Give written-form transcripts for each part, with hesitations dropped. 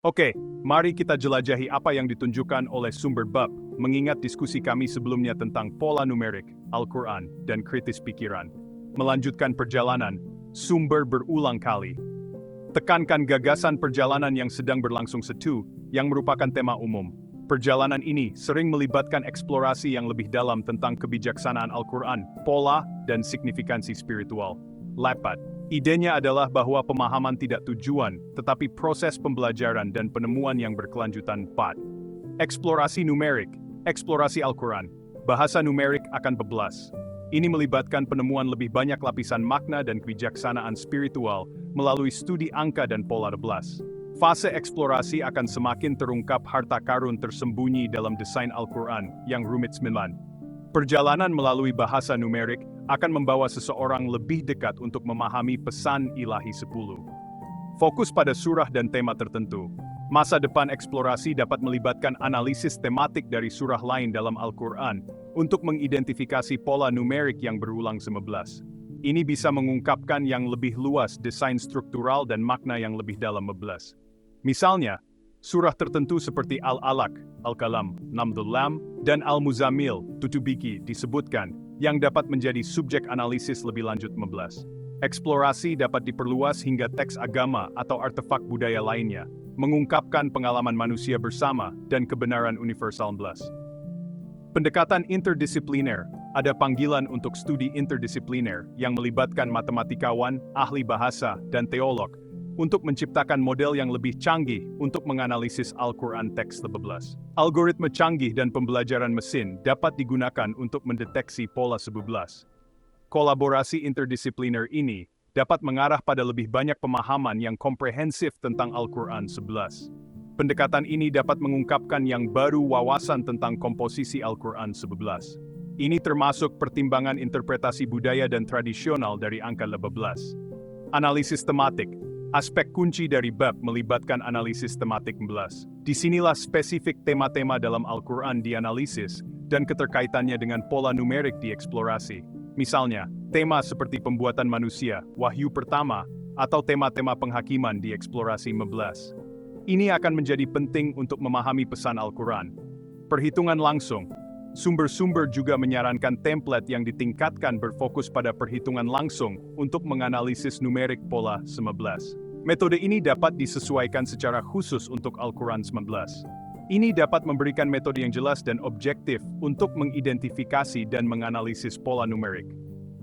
Oke, mari kita jelajahi apa yang ditunjukkan oleh sumber bab, mengingat diskusi kami sebelumnya tentang pola numerik, Al-Quran, dan kritis pikiran. Melanjutkan perjalanan, sumber berulang kali. Tekankan gagasan perjalanan yang sedang berlangsung setu, yang merupakan tema umum. Perjalanan ini sering melibatkan eksplorasi yang lebih dalam tentang kebijaksanaan Al-Quran, pola, dan signifikansi spiritual. Lapat. Idenya adalah bahwa pemahaman tidak tujuan, tetapi proses pembelajaran dan penemuan yang berkelanjutan. 4. Eksplorasi numerik, eksplorasi Al-Quran. Bahasa numerik akan beblas. Ini melibatkan penemuan lebih banyak lapisan makna dan kebijaksanaan spiritual melalui studi angka dan pola 12. Fase eksplorasi akan semakin terungkap harta karun tersembunyi dalam desain Al-Quran yang rumit 9. Perjalanan melalui bahasa numerik akan membawa seseorang lebih dekat untuk memahami pesan ilahi 10. Fokus pada surah dan tema tertentu. Masa depan eksplorasi dapat melibatkan analisis tematik dari surah lain dalam Al-Quran untuk mengidentifikasi pola numerik yang berulang 11. Ini bisa mengungkapkan yang lebih luas desain struktural dan makna yang lebih dalam 11. Misalnya, surah tertentu seperti Al-Alaq, Al-Qalam, Namdul Lam, dan Al-Muzammil, Tutubiki disebutkan, yang dapat menjadi subjek analisis lebih lanjut 11. Eksplorasi dapat diperluas hingga teks agama atau artefak budaya lainnya, mengungkapkan pengalaman manusia bersama dan kebenaran universal 11. Pendekatan interdisipliner, ada panggilan untuk studi interdisipliner yang melibatkan matematikawan, ahli bahasa, dan teolog, untuk menciptakan model yang lebih canggih untuk menganalisis Al-Quran teks 11. Algoritma canggih dan pembelajaran mesin dapat digunakan untuk mendeteksi pola 11. Kolaborasi interdisipliner ini dapat mengarah pada lebih banyak pemahaman yang komprehensif tentang Al-Quran 11. Pendekatan ini dapat mengungkapkan yang baru wawasan tentang komposisi Al-Quran 11. Ini termasuk pertimbangan interpretasi budaya dan tradisional dari angka 11. Analisis tematik. Aspek kunci dari bab melibatkan analisis tematik 11. Disinilah spesifik tema-tema dalam Al-Quran dianalisis dan keterkaitannya dengan pola numerik dieksplorasi. Misalnya, tema seperti pembuatan manusia, wahyu pertama, atau tema-tema penghakiman dieksplorasi 11. Ini akan menjadi penting untuk memahami pesan Al-Quran. Perhitungan langsung. Sumber-sumber juga menyarankan template yang ditingkatkan berfokus pada perhitungan langsung untuk menganalisis numerik pola 11. Metode ini dapat disesuaikan secara khusus untuk Al-Quran 19. Ini dapat memberikan metode yang jelas dan objektif untuk mengidentifikasi dan menganalisis pola numerik.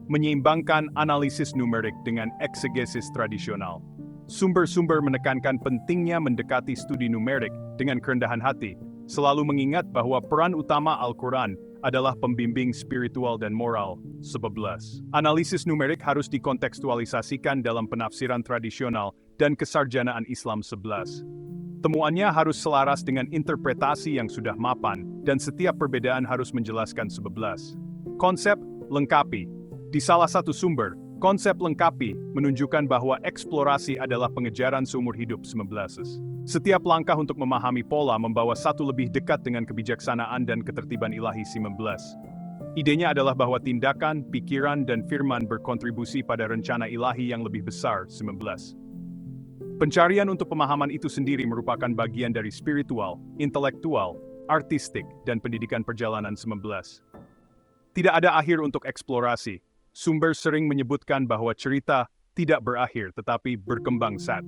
Menyeimbangkan analisis numerik dengan eksegesis tradisional. Sumber-sumber menekankan pentingnya mendekati studi numerik dengan kerendahan hati, selalu mengingat bahwa peran utama Al-Quran adalah pembimbing spiritual dan moral. 11. Analisis numerik harus dikontekstualisasikan dalam penafsiran tradisional dan kesarjanaan Islam 11. Temuannya harus selaras dengan interpretasi yang sudah mapan, dan setiap perbedaan harus menjelaskan 11. Konsep lengkapi. Di salah satu sumber, konsep lengkapi menunjukkan bahwa eksplorasi adalah pengejaran seumur hidup 11. Setiap langkah untuk memahami pola membawa satu lebih dekat dengan kebijaksanaan dan ketertiban ilahi 19. Idenya adalah bahwa tindakan, pikiran, dan firman berkontribusi pada rencana ilahi yang lebih besar 19. Pencarian untuk pemahaman itu sendiri merupakan bagian dari spiritual, intelektual, artistik, dan pendidikan perjalanan 19. Tidak ada akhir untuk eksplorasi. Sumber sering menyebutkan bahwa cerita tidak berakhir tetapi berkembang saat.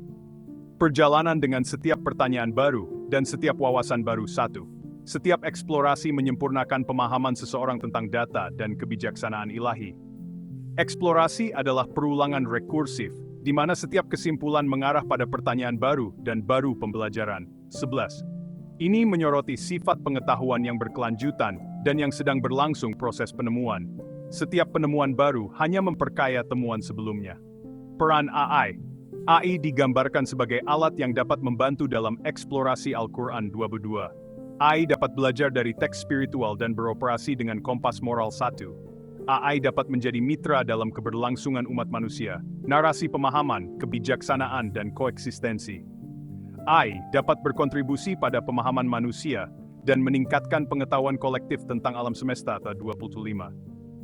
Perjalanan dengan setiap pertanyaan baru dan setiap wawasan baru. 1. Setiap eksplorasi menyempurnakan pemahaman seseorang tentang data dan kebijaksanaan ilahi. Eksplorasi adalah perulangan rekursif, di mana setiap kesimpulan mengarah pada pertanyaan baru dan baru pembelajaran. 11. Ini menyoroti sifat pengetahuan yang berkelanjutan dan yang sedang berlangsung proses penemuan. Setiap penemuan baru hanya memperkaya temuan sebelumnya. Peran AI. AI digambarkan sebagai alat yang dapat membantu dalam eksplorasi Al-Quran 22. AI dapat belajar dari teks spiritual dan beroperasi dengan kompas moral 1. AI dapat menjadi mitra dalam keberlangsungan umat manusia, narasi pemahaman, kebijaksanaan, dan koeksistensi. AI dapat berkontribusi pada pemahaman manusia dan meningkatkan pengetahuan kolektif tentang alam semesta. 25.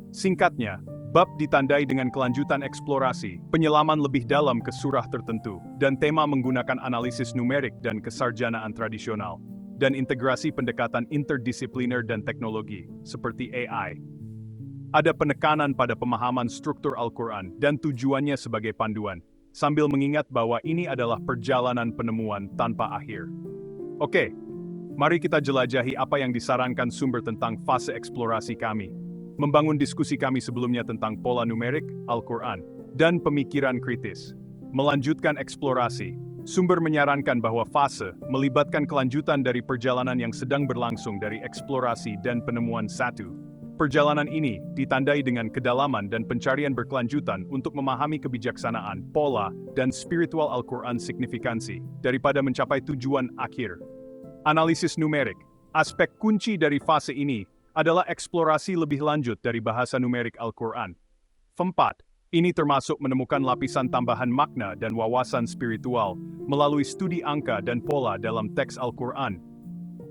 Singkatnya, Bab ditandai dengan kelanjutan eksplorasi, penyelaman lebih dalam ke surah tertentu, dan tema menggunakan analisis numerik dan kesarjanaan tradisional, dan integrasi pendekatan interdisipliner dan teknologi, seperti AI. Ada penekanan pada pemahaman struktur Al-Quran dan tujuannya sebagai panduan, sambil mengingat bahwa ini adalah perjalanan penemuan tanpa akhir. Oke, mari kita jelajahi apa yang disarankan sumber tentang fase eksplorasi kami. Membangun diskusi kami sebelumnya tentang pola numerik, Al-Quran, dan pemikiran kritis. Melanjutkan eksplorasi, sumber menyarankan bahwa fase melibatkan kelanjutan dari perjalanan yang sedang berlangsung dari eksplorasi dan penemuan satu. Perjalanan ini ditandai dengan kedalaman dan pencarian berkelanjutan untuk memahami kebijaksanaan, pola, dan spiritual Al-Quran signifikansi, daripada mencapai tujuan akhir. Analisis numerik, aspek kunci dari fase ini adalah eksplorasi lebih lanjut dari bahasa numerik Al-Quran. 4. Ini termasuk menemukan lapisan tambahan makna dan wawasan spiritual melalui studi angka dan pola dalam teks Al-Quran.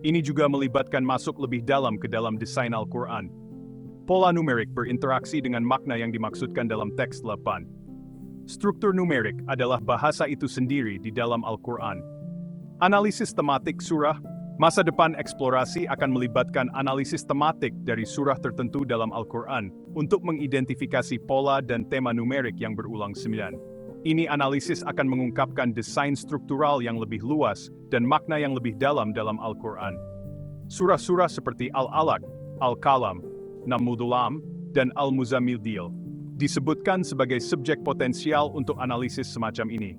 Ini juga melibatkan masuk lebih dalam ke dalam desain Al-Quran. Pola numerik berinteraksi dengan makna yang dimaksudkan dalam teks 8. Struktur numerik adalah bahasa itu sendiri di dalam Al-Quran. Analisis tematik surah. Masa depan eksplorasi akan melibatkan analisis tematik dari surah tertentu dalam Al-Quran untuk mengidentifikasi pola dan tema numerik yang berulang 9. Ini analisis akan mengungkapkan desain struktural yang lebih luas dan makna yang lebih dalam Al-Quran. Surah-surah seperti Al-Alaq, Al-Qalam, Namudul-Am, dan Al-Muzammil disebutkan sebagai subjek potensial untuk analisis semacam ini.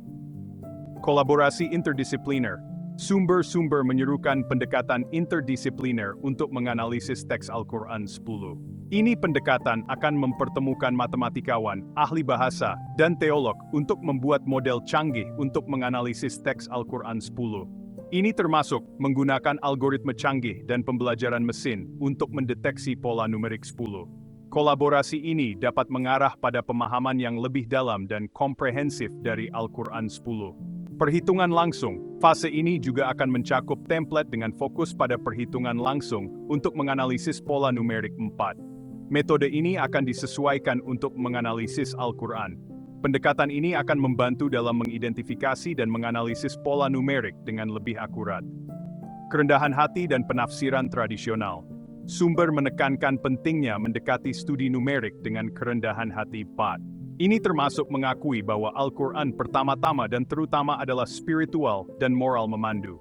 Kolaborasi interdisipliner. Sumber-sumber menyerukan pendekatan interdisipliner untuk menganalisis teks Al-Quran 10. Ini pendekatan akan mempertemukan matematikawan, ahli bahasa, dan teolog untuk membuat model canggih untuk menganalisis teks Al-Quran 10. Ini termasuk menggunakan algoritma canggih dan pembelajaran mesin untuk mendeteksi pola numerik 10. Kolaborasi ini dapat mengarah pada pemahaman yang lebih dalam dan komprehensif dari Al-Quran 10. Perhitungan langsung, fase ini juga akan mencakup template dengan fokus pada perhitungan langsung untuk menganalisis pola numerik 4. Metode ini akan disesuaikan untuk menganalisis Al-Quran. Pendekatan ini akan membantu dalam mengidentifikasi dan menganalisis pola numerik dengan lebih akurat. Kerendahan hati dan penafsiran tradisional. Sumber menekankan pentingnya mendekati studi numerik dengan kerendahan hati 4. Ini termasuk mengakui bahwa Al-Quran pertama-tama dan terutama adalah spiritual dan moral memandu.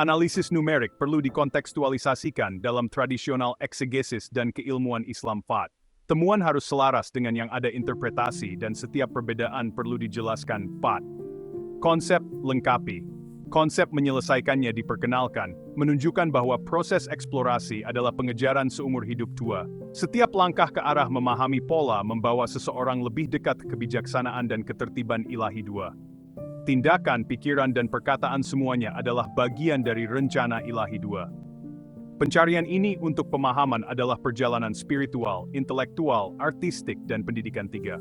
Analisis numerik perlu dikontekstualisasikan dalam tradisional eksegesis dan keilmuan Islam 4. Temuan harus selaras dengan yang ada interpretasi dan setiap perbedaan perlu dijelaskan 4. Konsep lengkapi. Konsep menyelesaikannya diperkenalkan, menunjukkan bahwa proses eksplorasi adalah pengejaran seumur hidup tua. Setiap langkah ke arah memahami pola membawa seseorang lebih dekat kebijaksanaan dan ketertiban ilahi 2. Tindakan, pikiran, dan perkataan semuanya adalah bagian dari rencana ilahi 2. Pencarian ini untuk pemahaman adalah perjalanan spiritual, intelektual, artistik, dan pendidikan 3.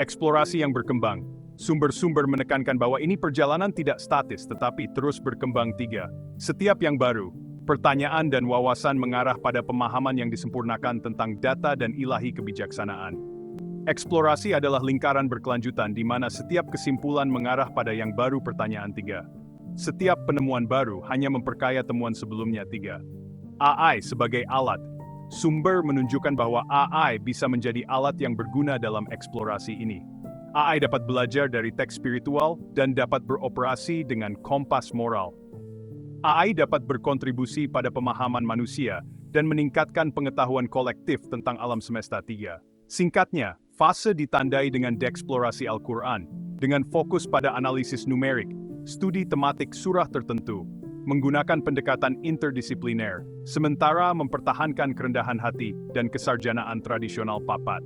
Eksplorasi yang berkembang. Sumber-sumber menekankan bahwa ini perjalanan tidak statis tetapi terus berkembang 3. Setiap yang baru, pertanyaan dan wawasan mengarah pada pemahaman yang disempurnakan tentang data dan ilahi kebijaksanaan. Eksplorasi adalah lingkaran berkelanjutan di mana setiap kesimpulan mengarah pada yang baru pertanyaan 3. Setiap penemuan baru hanya memperkaya temuan sebelumnya 3. AI sebagai alat. Sumber menunjukkan bahwa AI bisa menjadi alat yang berguna dalam eksplorasi ini. AI dapat belajar dari teks spiritual dan dapat beroperasi dengan kompas moral. AI dapat berkontribusi pada pemahaman manusia dan meningkatkan pengetahuan kolektif tentang alam semesta 3. Singkatnya, fase ditandai dengan deeksplorasi Al-Quran, dengan fokus pada analisis numerik, studi tematik surah tertentu, menggunakan pendekatan interdisipliner, sementara mempertahankan kerendahan hati dan kesarjanaan tradisional 4.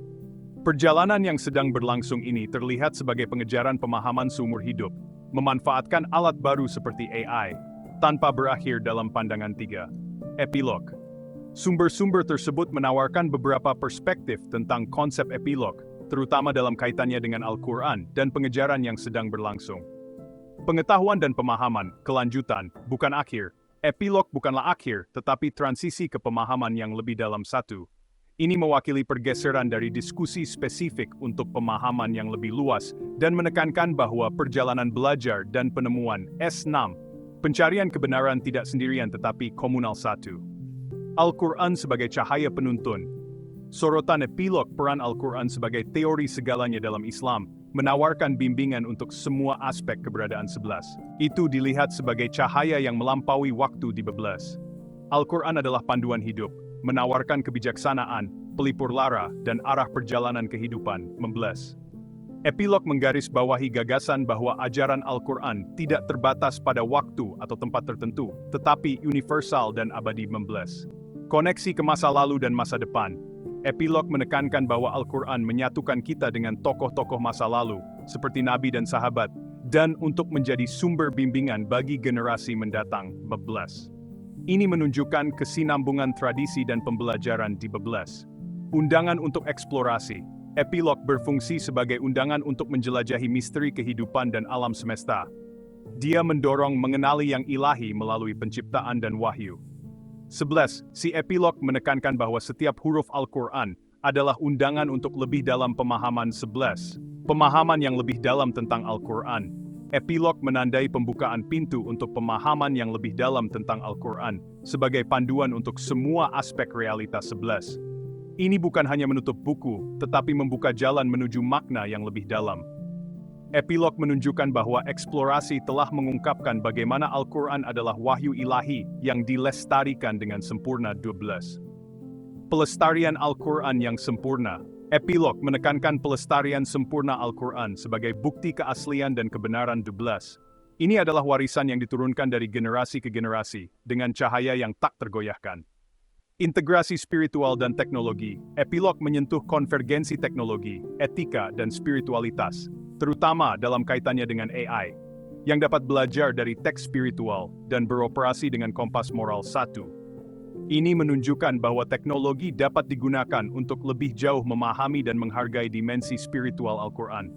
Perjalanan yang sedang berlangsung ini terlihat sebagai pengejaran pemahaman seumur hidup, memanfaatkan alat baru seperti AI, tanpa berakhir dalam pandangan 3. Epilog. Sumber-sumber tersebut menawarkan beberapa perspektif tentang konsep epilog, terutama dalam kaitannya dengan Al-Quran dan pengejaran yang sedang berlangsung. Pengetahuan dan pemahaman, kelanjutan, bukan akhir. Epilog bukanlah akhir, tetapi transisi ke pemahaman yang lebih dalam 1. Ini mewakili pergeseran dari diskusi spesifik untuk pemahaman yang lebih luas dan menekankan bahwa perjalanan belajar dan penemuan S6, pencarian kebenaran tidak sendirian tetapi komunal satu. Al-Quran sebagai cahaya penuntun. Sorotan epilog peran Al-Quran sebagai teori segalanya dalam Islam menawarkan bimbingan untuk semua aspek keberadaan 11. Itu dilihat sebagai cahaya yang melampaui waktu di beblas. Al-Quran adalah panduan hidup, menawarkan kebijaksanaan, pelipur lara, dan arah perjalanan kehidupan, membelas. Epilog menggarisbawahi gagasan bahwa ajaran Al-Quran tidak terbatas pada waktu atau tempat tertentu, tetapi universal dan abadi, membelas. Koneksi ke masa lalu dan masa depan. Epilog menekankan bahwa Al-Quran menyatukan kita dengan tokoh-tokoh masa lalu, seperti nabi dan sahabat, dan untuk menjadi sumber bimbingan bagi generasi mendatang, membelas. Ini menunjukkan kesinambungan tradisi dan pembelajaran di beblas. Undangan untuk eksplorasi. Epilog berfungsi sebagai undangan untuk menjelajahi misteri kehidupan dan alam semesta. Dia mendorong mengenali yang ilahi melalui penciptaan dan wahyu. 11. Si epilog menekankan bahwa setiap huruf Al-Quran adalah undangan untuk lebih dalam pemahaman 11. Pemahaman yang lebih dalam tentang Al-Quran. Epilog menandai pembukaan pintu untuk pemahaman yang lebih dalam tentang Al-Quran sebagai panduan untuk semua aspek realitas 11. Ini bukan hanya menutup buku, tetapi membuka jalan menuju makna yang lebih dalam. Epilog menunjukkan bahwa eksplorasi telah mengungkapkan bagaimana Al-Quran adalah wahyu ilahi yang dilestarikan dengan sempurna. 12. Pelestarian Al-Quran yang sempurna. Epilog menekankan pelestarian sempurna Al-Quran sebagai bukti keaslian dan kebenaran. 12. Ini adalah warisan yang diturunkan dari generasi ke generasi, dengan cahaya yang tak tergoyahkan. Integrasi spiritual dan teknologi. Epilog menyentuh konvergensi teknologi, etika, dan spiritualitas, terutama dalam kaitannya dengan AI, yang dapat belajar dari teks spiritual dan beroperasi dengan kompas moral satu. Ini menunjukkan bahwa teknologi dapat digunakan untuk lebih jauh memahami dan menghargai dimensi spiritual Al-Quran.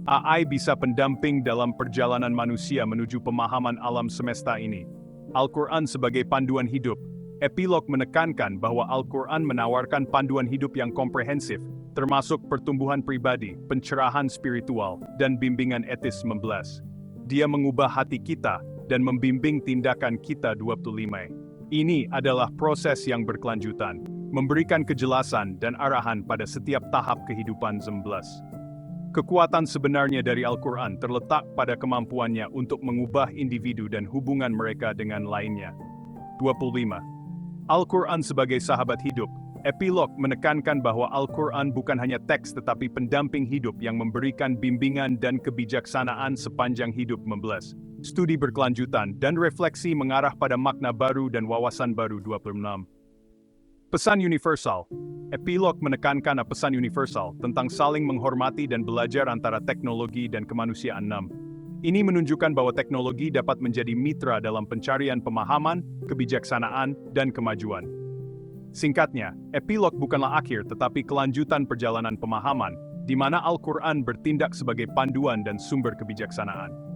AI bisa pendamping dalam perjalanan manusia menuju pemahaman alam semesta ini. Al-Quran sebagai panduan hidup. Epilog menekankan bahwa Al-Quran menawarkan panduan hidup yang komprehensif, termasuk pertumbuhan pribadi, pencerahan spiritual, dan bimbingan etis. 12. Dia mengubah hati kita dan membimbing tindakan kita. 25. Ini adalah proses yang berkelanjutan, memberikan kejelasan dan arahan pada setiap tahap kehidupan. 11. Kekuatan sebenarnya dari Al-Quran terletak pada kemampuannya untuk mengubah individu dan hubungan mereka dengan lainnya. 25. Al-Quran sebagai sahabat hidup. Epilog menekankan bahwa Al-Quran bukan hanya teks tetapi pendamping hidup yang memberikan bimbingan dan kebijaksanaan sepanjang hidup. 12. Studi berkelanjutan dan refleksi mengarah pada makna baru dan wawasan baru. 26. Pesan universal. Epilog menekankan pesan universal tentang saling menghormati dan belajar antara teknologi dan kemanusiaan. 6. Ini menunjukkan bahwa teknologi dapat menjadi mitra dalam pencarian pemahaman, kebijaksanaan, dan kemajuan. Singkatnya, epilog bukanlah akhir tetapi kelanjutan perjalanan pemahaman, di mana Al-Quran bertindak sebagai panduan dan sumber kebijaksanaan.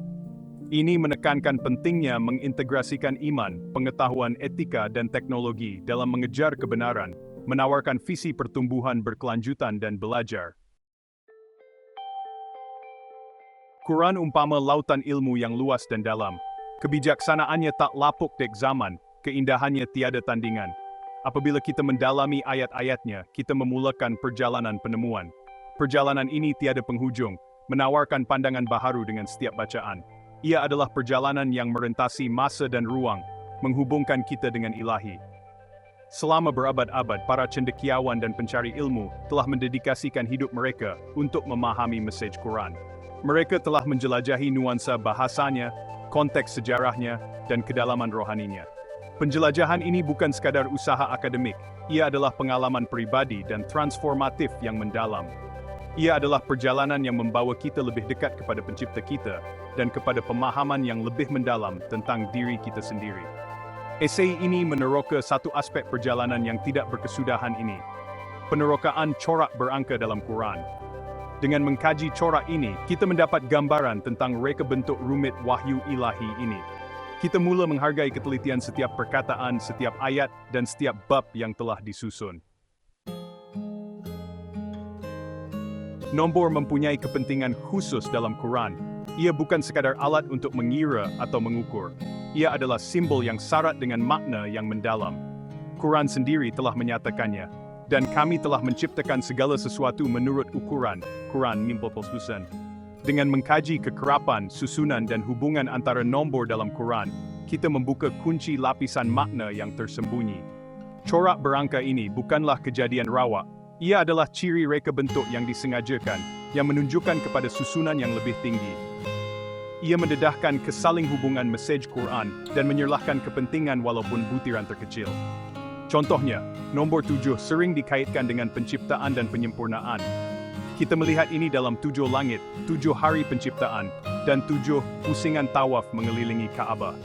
Ini menekankan pentingnya mengintegrasikan iman, pengetahuan etika dan teknologi dalam mengejar kebenaran, menawarkan visi pertumbuhan berkelanjutan dan belajar. Quran umpama lautan ilmu yang luas dan dalam. Kebijaksanaannya tak lapuk dek zaman, keindahannya tiada tandingan. Apabila kita mendalami ayat-ayatnya, kita memulakan perjalanan penemuan. Perjalanan ini tiada penghujung, menawarkan pandangan baharu dengan setiap bacaan. Ia adalah perjalanan yang merentasi masa dan ruang, menghubungkan kita dengan ilahi. Selama berabad-abad, para cendekiawan dan pencari ilmu telah mendedikasikan hidup mereka untuk memahami mesej Quran. Mereka telah menjelajahi nuansa bahasanya, konteks sejarahnya, dan kedalaman rohaninya. Penjelajahan ini bukan sekadar usaha akademik, ia adalah pengalaman pribadi dan transformatif yang mendalam. Ia adalah perjalanan yang membawa kita lebih dekat kepada pencipta kita, dan kepada pemahaman yang lebih mendalam tentang diri kita sendiri. Esei ini meneroka satu aspek perjalanan yang tidak berkesudahan ini. Penerokaan corak berangka dalam Quran. Dengan mengkaji corak ini, kita mendapat gambaran tentang reka bentuk rumit wahyu ilahi ini. Kita mula menghargai ketelitian setiap perkataan, setiap ayat, dan setiap bab yang telah disusun. Nombor mempunyai kepentingan khusus dalam Quran. Ia bukan sekadar alat untuk mengira atau mengukur. Ia adalah simbol yang syarat dengan makna yang mendalam. Quran sendiri telah menyatakannya. Dan kami telah menciptakan segala sesuatu menurut ukuran. Quran 50%. Dengan mengkaji kekerapan, susunan dan hubungan antara nombor dalam Quran, kita membuka kunci lapisan makna yang tersembunyi. Corak berangka ini bukanlah kejadian rawak. Ia adalah ciri reka bentuk yang disengajakan, yang menunjukkan kepada susunan yang lebih tinggi. Ia mendedahkan kesaling hubungan mesej Quran dan menyerlahkan kepentingan walaupun butiran terkecil. Contohnya, nombor 7 sering dikaitkan dengan penciptaan dan penyempurnaan. Kita melihat ini dalam 7 langit, 7 hari penciptaan, dan 7 pusingan tawaf mengelilingi Ka'bah.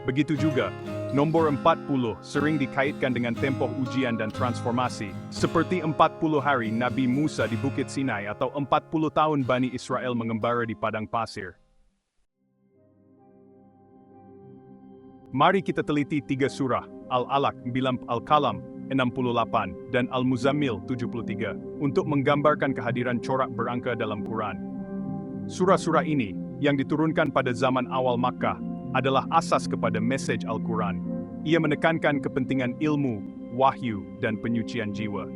Begitu juga, nombor 40 sering dikaitkan dengan tempoh ujian dan transformasi, seperti 40 hari Nabi Musa di Bukit Sinai atau 40 tahun Bani Israel mengembara di padang pasir. Mari kita teliti 3 surah, Al-Alaq, Al-Qalam, 68, dan Al-Muzammil, 73, untuk menggambarkan kehadiran corak berangka dalam Quran. Surah-surah ini, yang diturunkan pada zaman awal Makkah, adalah asas kepada mesej Al-Quran. Ia menekankan kepentingan ilmu, wahyu, dan penyucian jiwa.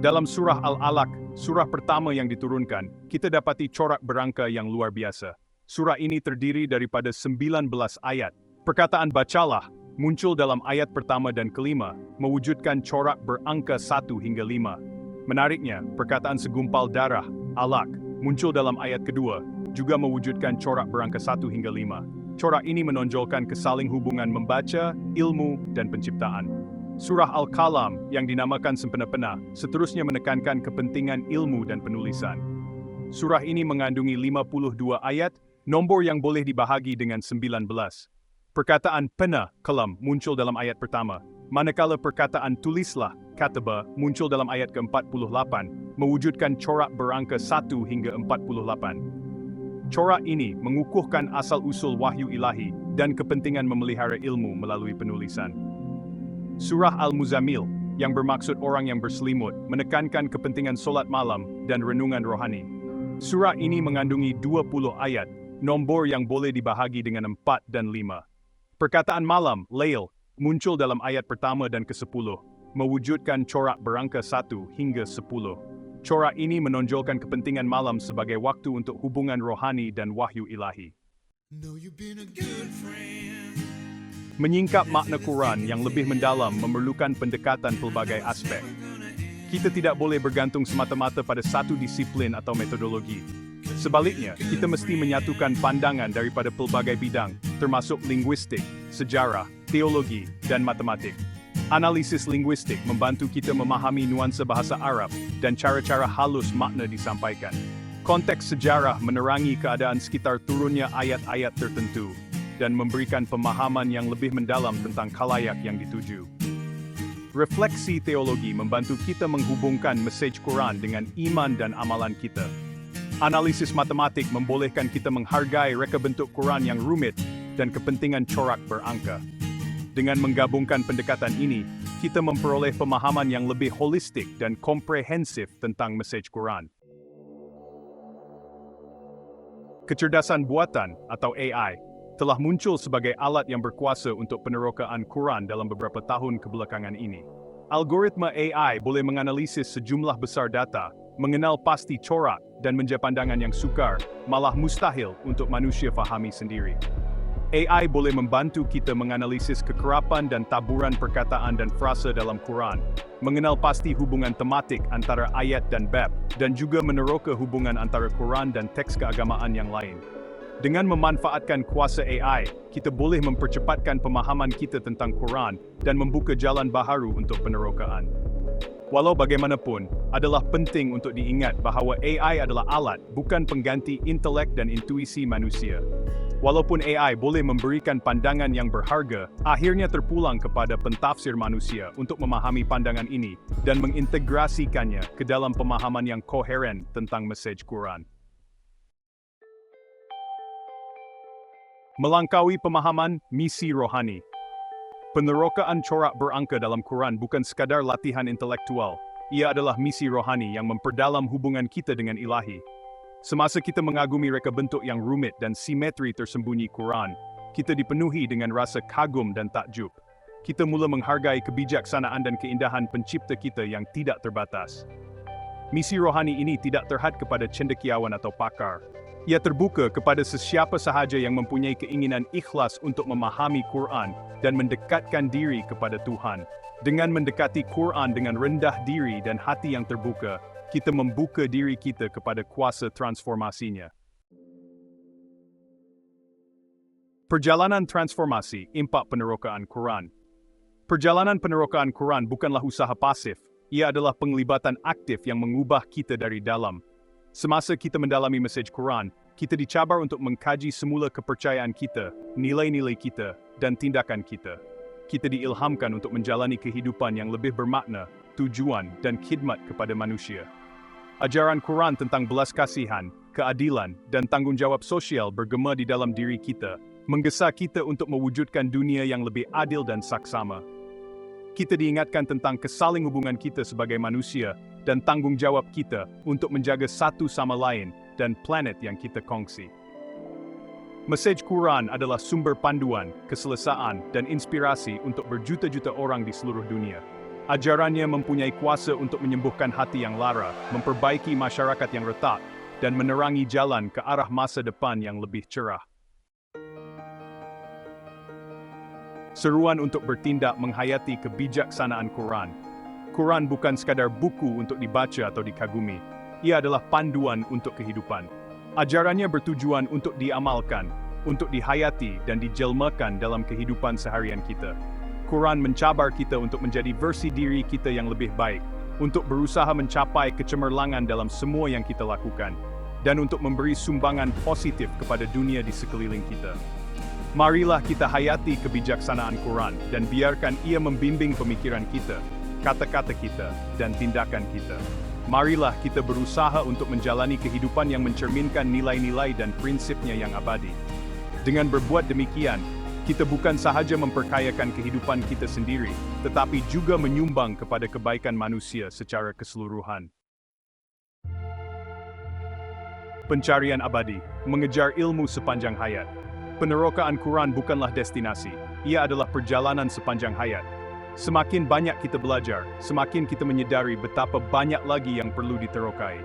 Dalam surah Al-Alaq, surah pertama yang diturunkan, kita dapati corak berangka yang luar biasa. Surah ini terdiri daripada 19 ayat. Perkataan bacalah muncul dalam ayat pertama dan kelima, mewujudkan corak berangka 1 hingga 5. Menariknya, perkataan segumpal darah, alaq, muncul dalam ayat kedua, juga mewujudkan corak berangka 1 hingga 5. Corak ini menonjolkan kesaling hubungan membaca, ilmu, dan penciptaan. Surah Al-Qalam, yang dinamakan sempena-pena, seterusnya menekankan kepentingan ilmu dan penulisan. Surah ini mengandungi 52 ayat, nombor yang boleh dibahagi dengan 19. Perkataan pena, kalam, muncul dalam ayat pertama, manakala perkataan tulislah, kataba, muncul dalam ayat ke-48, mewujudkan corak berangka 1 hingga 48. Corak ini mengukuhkan asal-usul wahyu ilahi dan kepentingan memelihara ilmu melalui penulisan. Surah Al-Muzammil, yang bermaksud orang yang berselimut, menekankan kepentingan solat malam dan renungan rohani. Surah ini mengandungi 20 ayat, nombor yang boleh dibahagi dengan 4 dan 5. Perkataan malam, lail, muncul dalam ayat pertama dan ke-10, mewujudkan corak berangka 1 hingga 10. Corak ini menonjolkan kepentingan malam sebagai waktu untuk hubungan rohani dan wahyu ilahi. Menyingkap makna Quran yang lebih mendalam memerlukan pendekatan pelbagai aspek. Kita tidak boleh bergantung semata-mata pada satu disiplin atau metodologi. Sebaliknya, kita mesti menyatukan pandangan daripada pelbagai bidang, termasuk linguistik, sejarah, teologi, dan matematik. Analisis linguistik membantu kita memahami nuansa bahasa Arab dan cara-cara halus makna disampaikan. Konteks sejarah menerangi keadaan sekitar turunnya ayat-ayat tertentu dan memberikan pemahaman yang lebih mendalam tentang khalayak yang dituju. Refleksi teologi membantu kita menghubungkan mesej Quran dengan iman dan amalan kita. Analisis matematik membolehkan kita menghargai reka bentuk Quran yang rumit dan kepentingan corak berangka. Dengan menggabungkan pendekatan ini, kita memperoleh pemahaman yang lebih holistik dan komprehensif tentang mesej Quran. Kecerdasan buatan atau AI telah muncul sebagai alat yang berkuasa untuk penerokaan Quran dalam beberapa tahun kebelakangan ini. Algoritma AI boleh menganalisis sejumlah besar data, mengenal pasti corak, dan menjadi pandangan yang sukar, malah mustahil untuk manusia fahami sendiri. AI boleh membantu kita menganalisis kekerapan dan taburan perkataan dan frasa dalam Quran, mengenal pasti hubungan tematik antara ayat dan bab, dan juga meneroka hubungan antara Quran dan teks keagamaan yang lain. Dengan memanfaatkan kuasa AI, kita boleh mempercepatkan pemahaman kita tentang Quran dan membuka jalan baharu untuk penerokaan. Walau bagaimanapun, adalah penting untuk diingat bahawa AI adalah alat, bukan pengganti intelek dan intuisi manusia. Walaupun AI boleh memberikan pandangan yang berharga, akhirnya terpulang kepada pentafsir manusia untuk memahami pandangan ini dan mengintegrasikannya ke dalam pemahaman yang koheren tentang mesej Quran. Melangkaui pemahaman misi rohani. Penerokaan corak berangka dalam Quran bukan sekadar latihan intelektual, Ia adalah misi rohani yang memperdalam hubungan kita dengan Ilahi. Semasa kita mengagumi reka bentuk yang rumit dan simetri tersembunyi Quran, kita dipenuhi dengan rasa kagum dan takjub. Kita mula menghargai kebijaksanaan dan keindahan pencipta kita yang tidak terbatas. Misi rohani ini tidak terhad kepada cendekiawan atau pakar. Ia terbuka kepada sesiapa sahaja yang mempunyai keinginan ikhlas untuk memahami Quran dan mendekatkan diri kepada Tuhan. Dengan mendekati Quran dengan rendah diri dan hati yang terbuka, kita membuka diri kita kepada kuasa transformasinya. Perjalanan transformasi impak penerokaan Quran. Perjalanan penerokaan Quran bukanlah usaha pasif, ia adalah penglibatan aktif yang mengubah kita dari dalam. Semasa kita mendalami mesej Quran, kita dicabar untuk mengkaji semula kepercayaan kita, nilai-nilai kita, dan tindakan kita. Kita diilhamkan untuk menjalani kehidupan yang lebih bermakna, tujuan, dan khidmat kepada manusia. Ajaran Quran tentang belas kasihan, keadilan, dan tanggungjawab sosial bergema di dalam diri kita, menggesa kita untuk mewujudkan dunia yang lebih adil dan saksama. Kita diingatkan tentang kesaling hubungan kita sebagai manusia dan tanggung jawab kita untuk menjaga satu sama lain dan planet yang kita kongsi. Mesej Quran adalah sumber panduan, keselesaan, dan inspirasi untuk berjuta-juta orang di seluruh dunia. Ajarannya mempunyai kuasa untuk menyembuhkan hati yang lara, memperbaiki masyarakat yang retak, dan menerangi jalan ke arah masa depan yang lebih cerah. Seruan untuk bertindak menghayati kebijaksanaan Quran. Quran bukan sekadar buku untuk dibaca atau dikagumi. Ia adalah panduan untuk kehidupan. Ajarannya bertujuan untuk diamalkan, untuk dihayati dan dijelmakan dalam kehidupan seharian kita. Quran mencabar kita untuk menjadi versi diri kita yang lebih baik, untuk berusaha mencapai kecemerlangan dalam semua yang kita lakukan, dan untuk memberi sumbangan positif kepada dunia di sekeliling kita. Marilah kita hayati kebijaksanaan Quran dan biarkan ia membimbing pemikiran kita, kata-kata kita, dan tindakan kita. Marilah kita berusaha untuk menjalani kehidupan yang mencerminkan nilai-nilai dan prinsipnya yang abadi. Dengan berbuat demikian, kita bukan sahaja memperkayakan kehidupan kita sendiri, tetapi juga menyumbang kepada kebaikan manusia secara keseluruhan. Pencarian abadi, mengejar ilmu sepanjang hayat. Penerokaan Quran bukanlah destinasi, ia adalah perjalanan sepanjang hayat. Semakin banyak kita belajar, semakin kita menyadari betapa banyak lagi yang perlu diterokai.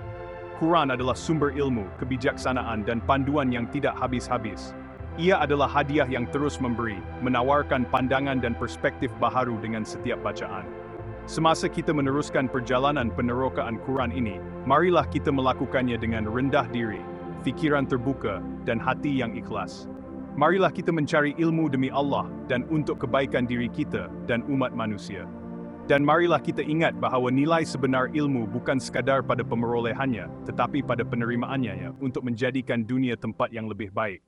Quran adalah sumber ilmu, kebijaksanaan, dan panduan yang tidak habis-habis. Ia adalah hadiah yang terus memberi, menawarkan pandangan dan perspektif baharu dengan setiap bacaan. Semasa kita meneruskan perjalanan penerokaan Quran ini, marilah kita melakukannya dengan rendah diri, fikiran terbuka, dan hati yang ikhlas. Marilah kita mencari ilmu demi Allah dan untuk kebaikan diri kita dan umat manusia. Dan marilah kita ingat bahawa nilai sebenar ilmu bukan sekadar pada pemerolehannya, tetapi pada penerimaannya untuk menjadikan dunia tempat yang lebih baik.